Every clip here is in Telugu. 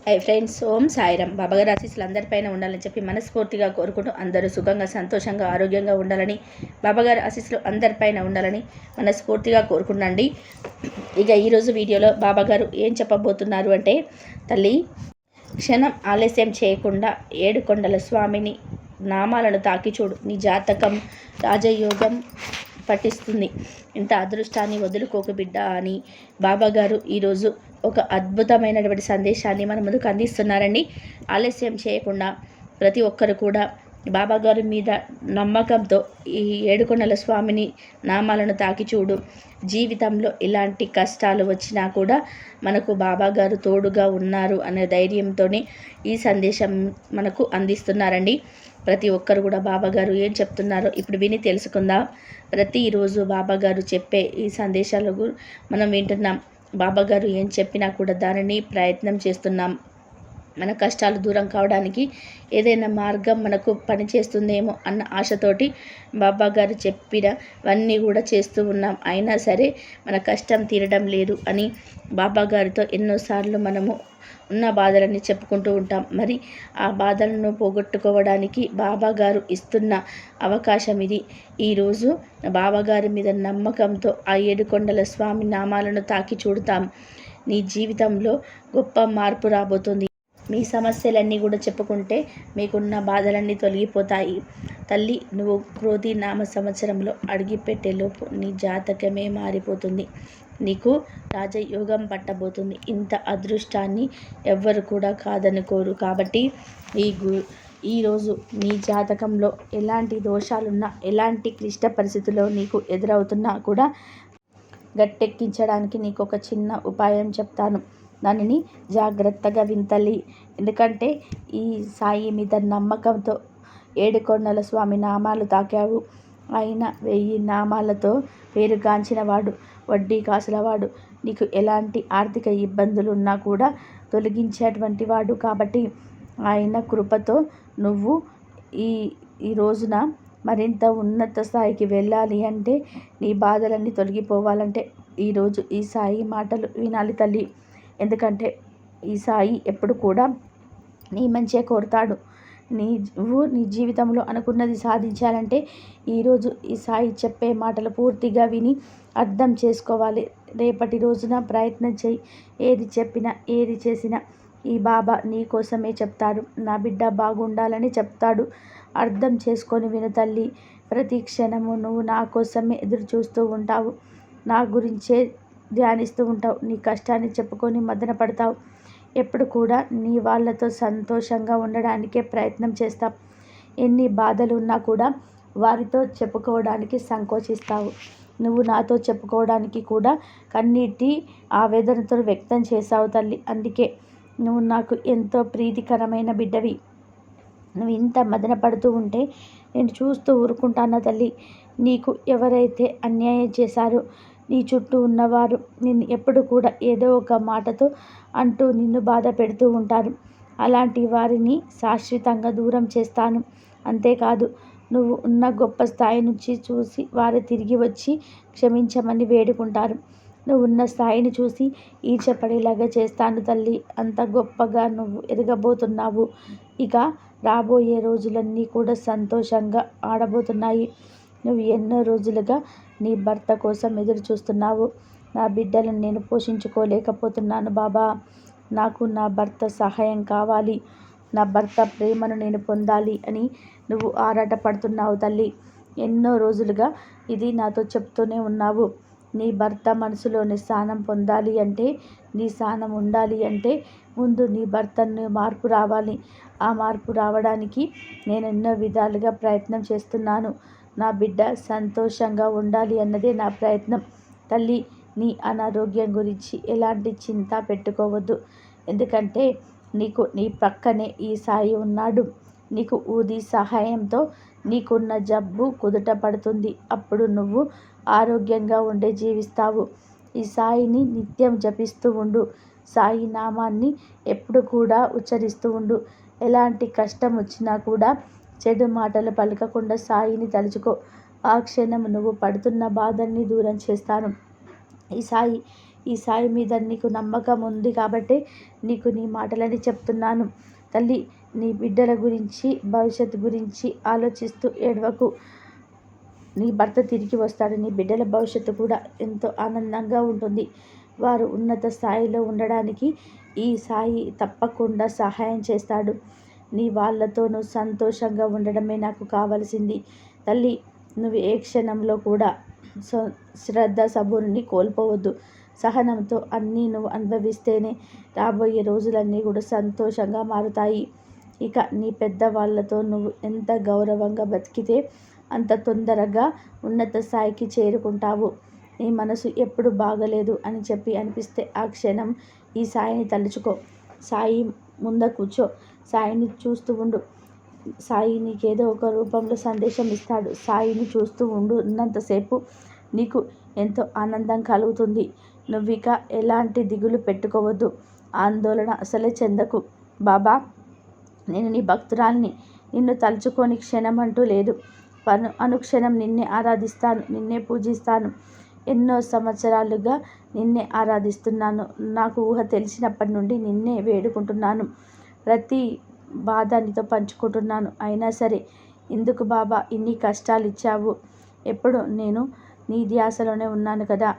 హాయ్ ఫ్రెండ్స్, ఓం సాయిరామ్. బాబాగారి ఆశీస్సులు అందరిపైన ఉండాలని చెప్పి మనస్ఫూర్తిగా కోరుకుంటూ అందరూ సుఖంగా సంతోషంగా ఆరోగ్యంగా ఉండాలని, బాబాగారి ఆశీస్సులు అందరిపైన ఉండాలని మనస్ఫూర్తిగా కోరుకున్నాండి. ఇక ఈరోజు వీడియోలో బాబాగారు ఏం చెప్పబోతున్నారు అంటే, తల్లి క్షణం ఆలస్యం చేయకుండా ఏడుకొండల స్వామిని నామాలను తాకి చూడు. నీ జాతకం రాజయోగం పట్టిస్తుంది. ఇంత అదృష్టాన్ని వదులుకోకు బిడ్డ అని బాబాగారు ఈరోజు ఒక అద్భుతమైనటువంటి సందేశాన్ని మన ముందుకు అందిస్తున్నారండి. ఆలస్యం చేయకుండా ప్రతి ఒక్కరు కూడా బాబాగారి మీద నమ్మకంతో ఈ ఏడుకొండల స్వామిని నామాలను తాకి చూడు. జీవితంలో ఎలాంటి కష్టాలు వచ్చినా కూడా మనకు బాబాగారు తోడుగా ఉన్నారు అనే ధైర్యంతోనే ఈ సందేశం మనకు అందిస్తున్నారండి. ప్రతి ఒక్కరు కూడా బాబాగారు ఏం చెప్తున్నారో ఇప్పుడు విని తెలుసుకుందాం. ప్రతిరోజు బాబాగారు చెప్పే ఈ సందేశాలు మనం వింటున్నాం. బాబాగారు ఏం చెప్పినా కూడా దానిని ప్రయత్నం చేస్తున్నాం. మన కష్టాలు దూరం కావడానికి ఏదైనా మార్గం మనకు పనిచేస్తుందేమో అన్న ఆశతోటి బాబాగారు చెప్పినవన్నీ కూడా చేస్తూ ఉన్నాం. అయినా సరే మన కష్టం తీరడం లేదు అని బాబాగారితో ఎన్నోసార్లు మనము ఉన్న బాధలన్నీ చెప్పుకుంటూ ఉంటాం. మరి ఆ బాధలను పోగొట్టుకోవడానికి బాబాగారు ఇస్తున్న అవకాశం ఇది. ఈరోజు బాబాగారి మీద నమ్మకంతో ఆ ఏడుకొండల స్వామి నామాలను తాకి చూడతాం. నీ జీవితంలో గొప్ప మార్పు రాబోతుంది. మీ సమస్యలన్నీ కూడా చెప్పుకుంటే మీకున్న బాధలన్నీ తొలగిపోతాయి. తల్లి, నువ్వు క్రోధి నామ సంవత్సరంలో అడిగిపెట్టేలోపు నీ జాతకమే మారిపోతుంది. నీకు రాజయోగం పట్టబోతుంది. ఇంత అదృష్టాన్ని ఎవ్వరు కూడా కాదనుకోరు. కాబట్టి ఈరోజు నీ జాతకంలో ఎలాంటి దోషాలున్నా, ఎలాంటి క్లిష్ట పరిస్థితుల్లో నీకు ఎదురవుతున్నా కూడా గట్టెక్కించడానికి నీకు ఒక చిన్న ఉపాయం చెప్తాను. దానిని జాగ్రత్తగా వింతల్లి. ఎందుకంటే ఈ సాయి మీద నమ్మకంతో ఏడుకొండల స్వామి నామాలు తాకావు. ఆయన 1000 నామాలతో పేరుగాంచిన వాడు, వడ్డీ కాసులవాడు. నీకు ఎలాంటి ఆర్థిక ఇబ్బందులు ఉన్నా కూడా తొలగించేటువంటి వాడు. కాబట్టి ఆయన కృపతో నువ్వు ఈ రోజున మరింత ఉన్నత స్థాయికి వెళ్ళాలి అంటే, నీ బాధలన్నీ తొలగిపోవాలంటే ఈరోజు ఈ సాయి మాటలు వినాలి తల్లి. ఎందుకంటే ఈ సాయి ఎప్పుడు కూడా నీ మంచిగా కోరుతాడు. నువ్వు నీ జీవితంలో అనుకున్నది సాధించాలంటే ఈరోజు ఈ సాయి చెప్పే మాటలు పూర్తిగా విని అర్థం చేసుకోవాలి. రేపటి రోజున ప్రయత్నం చేయి. ఏది చెప్పినా ఏది చేసినా ఈ బాబా నీ కోసమే చెప్తాడు. నా బిడ్డ బాగుండాలని చెప్తాడు. అర్థం చేసుకొని విను తల్లి. ప్రతి క్షణము నువ్వు నా కోసమే ఎదురు చూస్తూ ఉంటావు. నా గురించే ధ్యానిస్తూ ఉంటావు. నీ కష్టాన్ని చెప్పుకొని మదన పడతావు. ఎప్పుడు కూడా నీ వాళ్ళతో సంతోషంగా ఉండడానికే ప్రయత్నం చేస్తావు. ఎన్ని బాధలు ఉన్నా కూడా వారితో చెప్పుకోవడానికి సంకోచిస్తావు. నువ్వు నాతో చెప్పుకోవడానికి కూడా కన్నీటి ఆవేదనతో వ్యక్తం చేశావు తల్లి. అందుకే నువ్వు నాకు ఎంతో ప్రీతికరమైన బిడ్డవి. నువ్వు ఇంత మదన పడుతూ ఉంటే నేను చూస్తూ ఊరుకుంటానా తల్లి? నీకు ఎవరైతే అన్యాయం చేశారో, నీ చుట్టూ ఉన్నవారు నిన్ను ఎప్పుడు కూడా ఏదో ఒక మాటతో అంటూ నిన్ను బాధ పెడుతూ ఉంటారు. అలాంటి వారిని శాశ్వతంగా దూరం చేస్తాను. అంతేకాదు, నువ్వు ఉన్న గొప్ప స్థాయి నుంచి చూసి వారు తిరిగి వచ్చి క్షమించమని వేడుకుంటారు. నువ్వు ఉన్న స్థాయిని చూసి ఈర్ష్యపడేలాగా చేస్తాను తల్లి. అంత గొప్పగా నువ్వు ఎదగబోతున్నావు. ఇక రాబోయే రోజులన్నీ కూడా సంతోషంగా ఆడబోతున్నాయి. నువ్వు ఎన్నో రోజులుగా నీ భర్త కోసం ఎదురు చూస్తున్నావు. నా బిడ్డలను నేను పోషించుకోలేకపోతున్నాను బాబా. నాకు నా భర్త సహాయం కావాలి. నా భర్త ప్రేమను నేను పొందాలి అని నువ్వు ఆరాటపడుతున్నావు తల్లి. ఎన్నో రోజులుగా ఇది నాతో చెప్తూనే ఉన్నావు. నీ భర్త మనసులోని స్థానం పొందాలి అంటే, నీ స్థానం ఉండాలి అంటే ముందు నీ భర్తను మార్పు రావాలి. ఆ మార్పు రావడానికి నేను ఎన్నో విధాలుగా ప్రయత్నం చేస్తున్నాను. నా బిడ్డ సంతోషంగా ఉండాలి అన్నదే నా ప్రయత్నం. తల్లి, నీ అనారోగ్యం గురించి ఎలాంటి చింత పెట్టుకోవద్దు. ఎందుకంటే నీకు నీ పక్కనే ఈ సాయి ఉన్నాడు. నీకు ఊది సహాయంతో నీకున్న జబ్బు కుదుట పడుతుంది. అప్పుడు నువ్వు ఆరోగ్యంగా ఉండే జీవిస్తావు. ఈ సాయిని నిత్యం జపిస్తూ ఉండు. సాయి నామాన్ని ఎప్పుడు కూడా ఉచ్చరిస్తూ ఉండు. ఎలాంటి కష్టం వచ్చినా కూడా చెడు మాటలు పలకకుండా సాయిని తలుచుకో. ఆ క్షణం నువ్వు పడుతున్న బాధల్ని దూరం చేస్తాను. ఈ సాయి ఈ సాయి మీద నీకు నమ్మకం ఉంది కాబట్టి నీకు నీ మాటలని చెప్తున్నాను. తల్లి, నీ బిడ్డల గురించి, భవిష్యత్తు గురించి ఆలోచిస్తూ ఏడవకు. నీ భర్త తిరిగి వస్తాడు. నీ బిడ్డల భవిష్యత్తు కూడా ఎంతో ఆనందంగా ఉంటుంది. వారు ఉన్నత స్థాయిలో ఉండడానికి ఈ సాయి తప్పకుండా సహాయం చేస్తాడు. నీ వాళ్ళతో నువ్వు సంతోషంగా ఉండడమే నాకు కావలసింది. తల్లి, నువ్వు ఏ క్షణంలో కూడా శ్రద్ధ సబూరుని కోల్పోవద్దు. సహనంతో అన్నీ నువ్వు అనుభవిస్తేనే రాబోయే రోజులన్నీ కూడా సంతోషంగా మారుతాయి. ఇక నీ పెద్దవాళ్ళతో నువ్వు ఎంత గౌరవంగా బతికితే అంత తొందరగా ఉన్నత స్థాయికి చేరుకుంటావు. నీ మనసు ఎప్పుడు బాగలేదు అని చెప్పి అనిపిస్తే ఆ క్షణం ఈ సాయిని తలుచుకో. సాయి ముంద కూర్చో. సాయిని చూస్తూ ఉండు. సాయి నీకేదో ఒక రూపంలో సందేశం ఇస్తాడు. సాయిని చూస్తూ ఉన్నంతసేపు నీకు ఎంతో ఆనందం కలుగుతుంది. నువ్విక ఎలాంటి దిగులు పెట్టుకోవద్దు. ఆందోళన అసలే చెందకు. బాబా, నేను నీ భక్తురాల్ని. నిన్ను తలుచుకోని క్షణం అంటూ లేదు. అనుక్షణం నిన్నే ఆరాధిస్తాను, నిన్నే పూజిస్తాను. ఎన్నో సంవత్సరాలుగా నిన్నే ఆరాధిస్తున్నాను. నాకు ఊహ తెలిసినప్పటి నుండి నిన్నే వేడుకుంటున్నాను. ప్రతి బాధ నీతో పంచుకుంటున్నాను. అయినా సరే ఎందుకు బాబా ఇన్ని కష్టాలు ఇచ్చావు? ఎప్పుడు నేను నీ ధ్యాసలోనే ఉన్నాను కదా.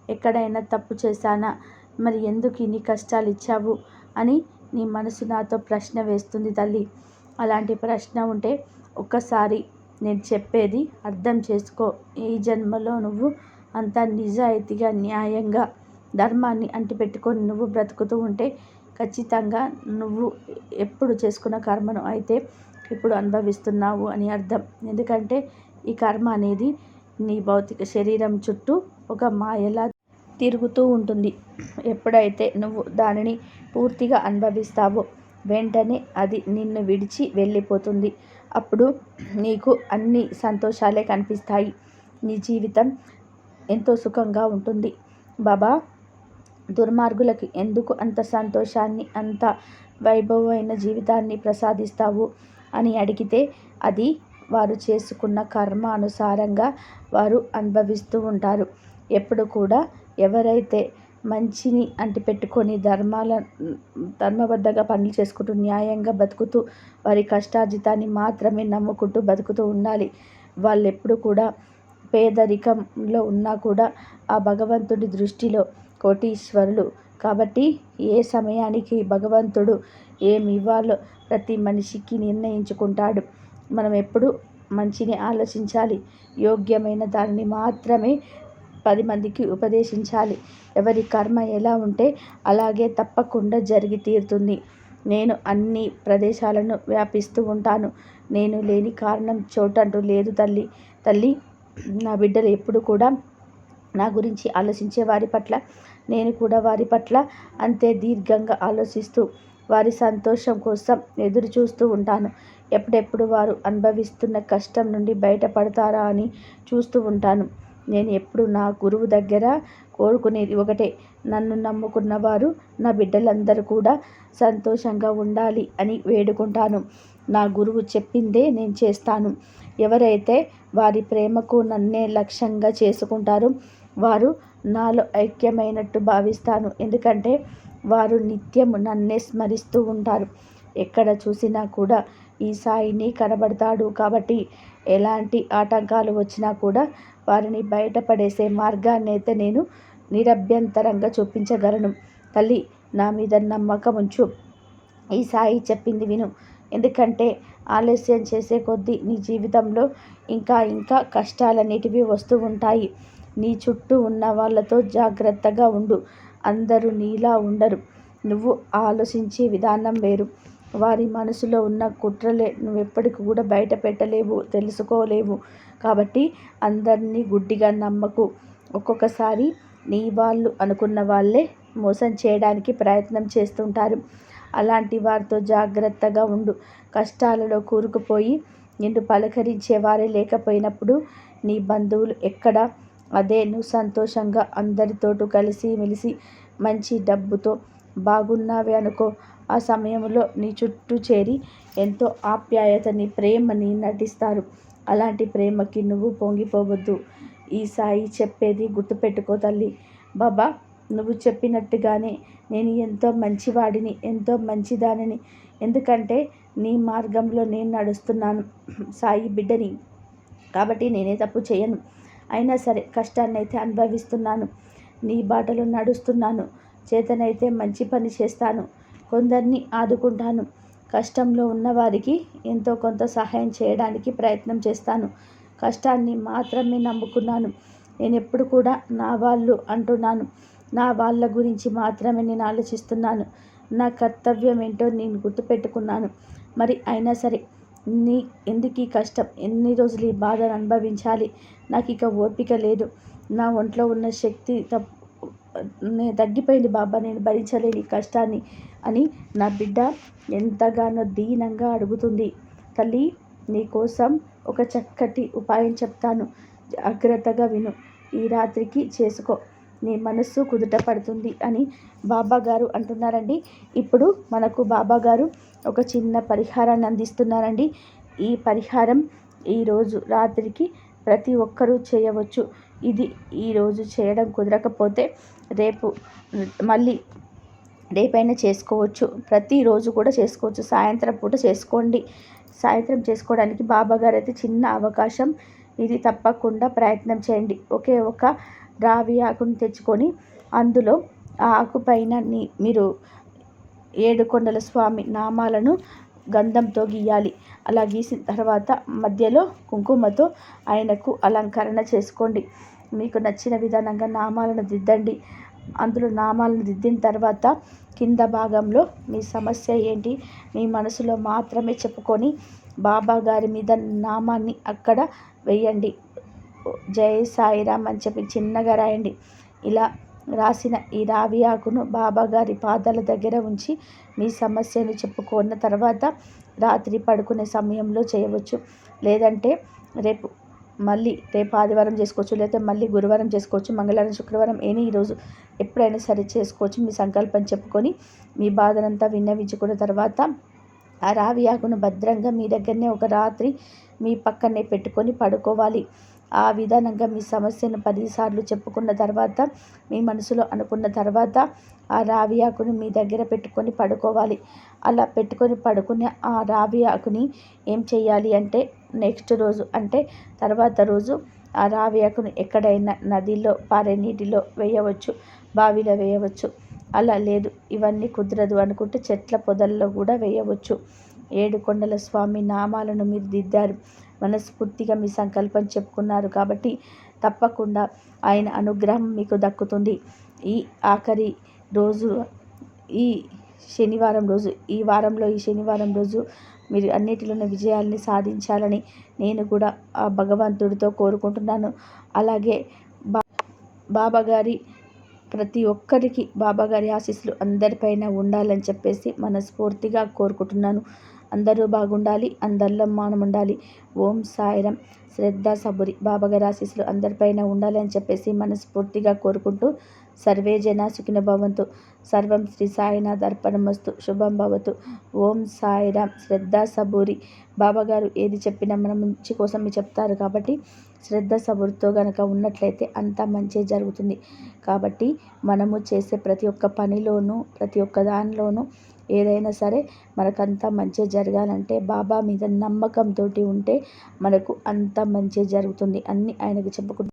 ఎక్కడైనా తప్పు చేశానా? మరి ఎందుకు ఇన్ని కష్టాలు ఇచ్చావు అని నీ మనసు నాతో ప్రశ్న వేస్తుంది తల్లి. అలాంటి ప్రశ్న ఉంటే ఒక్కసారి నేను చెప్పేది అర్థం చేసుకో. ఈ జన్మలో నువ్వు అంతా నిజాయితీగా, న్యాయంగా, ధర్మాన్ని అంటిపెట్టుకొని నువ్వు బ్రతుకుతూ ఉంటే ఖచ్చితంగా నువ్వు ఎప్పుడు చేసుకున్న కర్మను అయితే ఇప్పుడు అనుభవిస్తున్నావు అని అర్థం. ఎందుకంటే ఈ కర్మ అనేది నీ భౌతిక శరీరం చుట్టూ ఒక మాయలా తిరుగుతూ ఉంటుంది. ఎప్పుడైతే నువ్వు దానిని పూర్తిగా అనుభవిస్తావో వెంటనే అది నిన్ను విడిచి వెళ్ళిపోతుంది. అప్పుడు నీకు అన్ని సంతోషాలే కనిపిస్తాయి. నీ జీవితం ఎంతో సుఖంగా ఉంటుంది. బాబా, దుర్మార్గులకు ఎందుకు అంత సంతోషాన్ని, అంత వైభవమైన జీవితాన్ని ప్రసాదిస్తావు అని అడిగితే అది వారు చేసుకున్న కర్మ అనుసారంగా వారు అనుభవిస్తూ ఉంటారు. ఎప్పుడు కూడా ఎవరైతే మంచిని అంటిపెట్టుకొని ధర్మబద్ధంగా పనులు చేసుకుంటూ న్యాయంగా బతుకుతూ వారి కష్టార్జితాన్ని మాత్రమే నమ్ముకుంటూ బతుకుతూ ఉండాలి. వాళ్ళెప్పుడు కూడా పేదరికంలో ఉన్నా కూడా ఆ భగవంతుడి దృష్టిలో కోటీశ్వరులు. కాబట్టి ఏ సమయానికి భగవంతుడు ఏమి ఇవ్వాలో ప్రతి మనిషికి నిర్ణయించుకుంటాడు. మనం ఎప్పుడు మంచిని ఆలోచించాలి. యోగ్యమైన దానిని మాత్రమే 10 మందికి ఉపదేశించాలి. ఎవరి కర్మ ఎలా ఉంటే అలాగే తప్పకుండా జరిగి తీరుతుంది. నేను అన్ని ప్రదేశాలను వ్యాపిస్తూ ఉంటాను. నేను లేని కారణం చోటంటూ లేదు తల్లి. తల్లి, నా బిడ్డలు ఎప్పుడు కూడా నా గురించి ఆలోచించే వారి పట్ల నేను కూడా వారి పట్ల అంతే దీర్ఘంగా ఆలోచిస్తూ వారి సంతోషం కోసం ఎదురు చూస్తూ ఉంటాను. ఎప్పుడెప్పుడు వారు అనుభవిస్తున్న కష్టం నుండి బయటపడతారా అని చూస్తూ ఉంటాను. నేను ఎప్పుడు నా గురువు దగ్గర కోరుకునేది ఒకటే. నన్ను నమ్ముకున్న వారు, నా బిడ్డలందరూ కూడా సంతోషంగా ఉండాలి అని వేడుకుంటాను. నా గురువు చెప్పిందే నేను చేస్తాను. ఎవరైతే వారి ప్రేమకు నన్నే లక్ష్యంగా చేసుకుంటారో వారు నాలో ఐక్యమైనట్టు భావిస్తాను. ఎందుకంటే వారు నిత్యం నన్నే స్మరిస్తూ ఉంటారు. ఎక్కడ చూసినా కూడా ఈ సాయిని కనబడతాడు. కాబట్టి ఎలాంటి ఆటంకాలు వచ్చినా కూడా వారిని బయటపడేసే మార్గాన్నైతే నేను నిరభ్యంతరంగా చూపించగలను. తల్లి, నా మీద నమ్మకం ఉంచు. ఈ సాయి చెప్పింది విను. ఎందుకంటే ఆలస్యం చేసే కొద్దీ నీ జీవితంలో ఇంకా ఇంకా కష్టాలన్నిటివి వస్తూ ఉంటాయి. నీ చుట్టూ ఉన్న వాళ్ళతో జాగ్రత్తగా ఉండు. అందరూ నీలా ఉండరు. నువ్వు ఆలోచించే విధానం వేరు. వారి మనసులో ఉన్న కుట్రలే నువ్వెప్పటికి కూడా బయట పెట్టలేవు, తెలుసుకోలేవు. కాబట్టి అందరినీ గుడ్డిగా నమ్మకు. ఒక్కొక్కసారి నీ వాళ్ళు అనుకున్న వాళ్ళే మోసం చేయడానికి ప్రయత్నం చేస్తుంటారు. అలాంటి వారితో జాగ్రత్తగా ఉండు. కష్టాలలో కూరుకుపోయి నిన్ను పలకరించే వారే లేకపోయినప్పుడు నీ బంధువులు ఎక్కడ? అదే నువ్వు సంతోషంగా అందరితోటూ కలిసి మెలిసి మంచి డబ్బుతో బాగున్నావే అనుకో. ఆ సమయంలో నీ చుట్టూ చేరి ఎంతో ఆప్యాయతని, ప్రేమని నటిస్తారు. అలాంటి ప్రేమకి నువ్వు పొంగిపోవద్దు. ఈ సాయి చెప్పేది గుర్తుపెట్టుకో తల్లి. బాబా, నువ్వు చెప్పినట్టుగానే నేను ఎంతో మంచివాడిని, ఎంతో మంచిదానిని. ఎందుకంటే నీ మార్గంలో నేను నడుస్తున్నాను సాయి బిడ్డని. కాబట్టి నేనే తప్పు చేయను. అయినా సరే కష్టాన్నైతే అనుభవిస్తున్నాను. నీ బాటలో నడుస్తున్నాను. చేతనైతే మంచి పని చేస్తాను. కొందరిని ఆదుకుంటాను. కష్టంలో ఉన్నవారికి ఎంతో కొంత సహాయం చేయడానికి ప్రయత్నం చేస్తాను. కష్టాన్ని మాత్రమే నమ్ముకున్నాను. నేను ఎప్పుడు కూడా నా వాళ్ళు అంటున్నాను. నా వాళ్ళ గురించి మాత్రమే నేను ఆలోచిస్తున్నాను. నా కర్తవ్యం ఏంటో నేను గుర్తుపెట్టుకున్నాను. మరి అయినా సరే నీ ఎందుకు ఈ కష్టం, ఎన్ని రోజులు ఈ బాధను అనుభవించాలి? నాకు ఇక ఓపిక లేదు. నా ఒంట్లో ఉన్న శక్తి తగ్గిపోయింది బాబా, నేను భరించలేని కష్టాన్ని అని నా బిడ్డ ఎంతగానో దీనంగా అడుగుతుంది. తల్లి, నీకోసం ఒక చక్కటి ఉపాయం చెప్తాను, జాగ్రత్తగా విను. ఈ రాత్రికి చేసుకో, నీ మనస్సు కుదుట పడుతుంది అని బాబాగారు అంటున్నారండి. ఇప్పుడు మనకు బాబాగారు ఒక చిన్న పరిహారాన్ని అందిస్తున్నారండి. ఈ పరిహారం ఈరోజు రాత్రికి ప్రతి ఒక్కరూ చేయవచ్చు. ఇది ఈరోజు చేయడం కుదరకపోతే రేపు మళ్ళీ రేపైనా చేసుకోవచ్చు. ప్రతిరోజు కూడా చేసుకోవచ్చు. సాయంత్రం పూట చేసుకోండి. సాయంత్రం చేసుకోవడానికి బాబాగారు అయితే చిన్న అవకాశం ఇది, తప్పకుండా ప్రయత్నం చేయండి. ఒకే ఒక రావి ఆకును తెచ్చుకొని అందులో ఆ ఆకు పైన మీరు ఏడుకొండల స్వామి నామాలను గంధంతో గీయాలి. అలా గీసిన తర్వాత మధ్యలో కుంకుమతో ఆయనకు అలంకరణ చేసుకోండి. మీకు నచ్చిన విధానంగా నామాలను దిద్దండి. అందులో నామాలను దిద్దిన తర్వాత కింద భాగంలో మీ సమస్య ఏంటి, మీ మనసులో మాత్రమే చెప్పుకొని బాబా గారి మీద నామాన్ని అక్కడ వేయండి. జై సాయిరామ్ అని చెప్పి చిన్నగా రాయండి. ఇలా రాసిన ఈ రావి ఆకును బాబా గారి పాదాల దగ్గర ఉంచి మీ సమస్యను చెప్పుకున్న తర్వాత రాత్రి పడుకునే సమయంలో చేయవచ్చు. లేదంటే రేపు ఆదివారం చేసుకోవచ్చు, లేకపోతే మళ్ళీ గురువారం చేసుకోవచ్చు, మంగళవారం, శుక్రవారం, ఈరోజు ఎప్పుడైనా సరే చేసుకోవచ్చు. మీ సంకల్పం చెప్పుకొని మీ బాధనంతా విన్నవించుకున్న తర్వాత ఆ రావి ఆకును భద్రంగా మీ దగ్గరనే ఒక రాత్రి మీ పక్కనే పెట్టుకొని పడుకోవాలి. ఆ విధానంగా మీ సమస్యను 10 సార్లు చెప్పుకున్న తర్వాత, మీ మనసులో అనుకున్న తర్వాత ఆ రావి ఆకుని మీ దగ్గర పెట్టుకొని పడుకోవాలి. అలా పెట్టుకొని పడుకునే ఆ రావి ఆకుని ఏం చేయాలి అంటే, నెక్స్ట్ రోజు అంటే తర్వాత రోజు ఆ రావి ఆకును ఎక్కడైనా నదిలో పారే నీటిలో వేయవచ్చు, బావిలో వేయవచ్చు. అలా లేదు, ఇవన్నీ కుదరదు అనుకుంటే చెట్ల పొదల్లో కూడా వేయవచ్చు. ఏడుకొండల స్వామి నామాలను మీరు దిద్దారు, మనస్ఫూర్తిగా మీ సంకల్పం చెప్పుకున్నారు కాబట్టి తప్పకుండా ఆయన అనుగ్రహం మీకు దక్కుతుంది. ఈ ఆఖరి రోజు, ఈ శనివారం రోజు, ఈ వారంలో ఈ శనివారం రోజు మీరు అన్నిటిలోనే విజయాల్ని సాధించాలని నేను కూడా ఆ భగవంతుడితో కోరుకుంటున్నాను. అలాగే బాబాగారి ప్రతి ఒక్కరికి బాబాగారి ఆశీస్సులు అందరిపైన ఉండాలని చెప్పేసి మనస్ఫూర్తిగా కోరుకుంటున్నాను. అందరూ బాగుండాలి, అందరిలో మనం ఉండాలి. ఓం సాయిరామ్. శ్రద్ధ సబూరి బాబాగారి ఆశీస్సులు అందరిపైన ఉండాలి అని చెప్పేసి మనస్ఫూర్తిగా కోరుకుంటూ సర్వే జన సుఖినో భవంతు. సర్వం శ్రీ సాయినాథ్ అర్పణమస్తు. శుభం భవతు. ఓం సాయిరామ్. శ్రద్ధ సబూరి బాబాగారు ఏది చెప్పినా మన మంచి కోసం చెప్తారు కాబట్టి శ్రద్ధ సబూరితో గనక ఉన్నట్లయితే అంతా మంచి జరుగుతుంది. కాబట్టి మనము చేసే ప్రతి ఒక్క పనిలోనూ, ప్రతి ఒక్క దానిలోనూ ఏదైనా సరే మనకంతా మంచి జరగాలంటే బాబా మీద నమ్మకంతో ఉంటే మనకు అంతా మంచి జరుగుతుంది. అన్నీ ఆయనకు చెప్పుకుంటూ